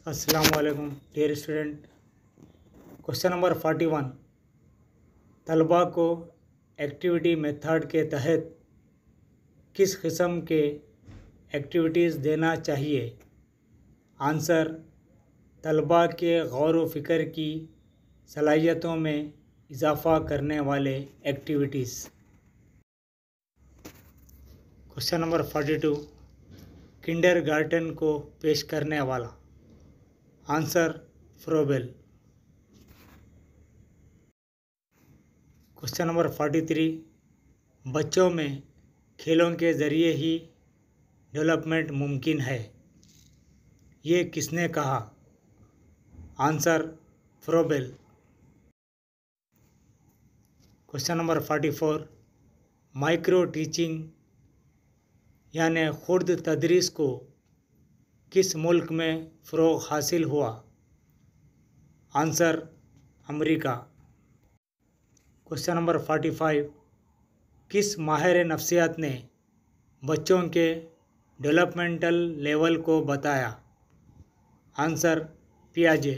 अस्सलाम वालेकुम dear student. Question number 41, तलबा को एक्टिविटी मेथड के तहत किस किस्म के एक्टिविटीज़ देना चाहिए? आंसर, तलबा के गौर व फिक्र की सलाहियतों में इजाफ़ा करने वाले एक्टिविटीज़। क्वेश्चन नंबर 42, किंडरगार्टन को पेश करने वाला। Answer, Froebel. क्वेश्चन नंबर 43, बच्चों में खेलों के ज़रिए ही डेवलपमेंट मुमकिन है, ये किसने कहा? Answer, Froebel. Question number 44, micro teaching यानी खुर्द तदरीस को किस मुल्क में फ़रोग़ हासिल हुआ? Answer, America. क्वेश्चन नंबर 45, किस माहिर नफ्सियात ने बच्चों के डेवलपमेंटल लेवल को बताया? आंसर, पियाजे।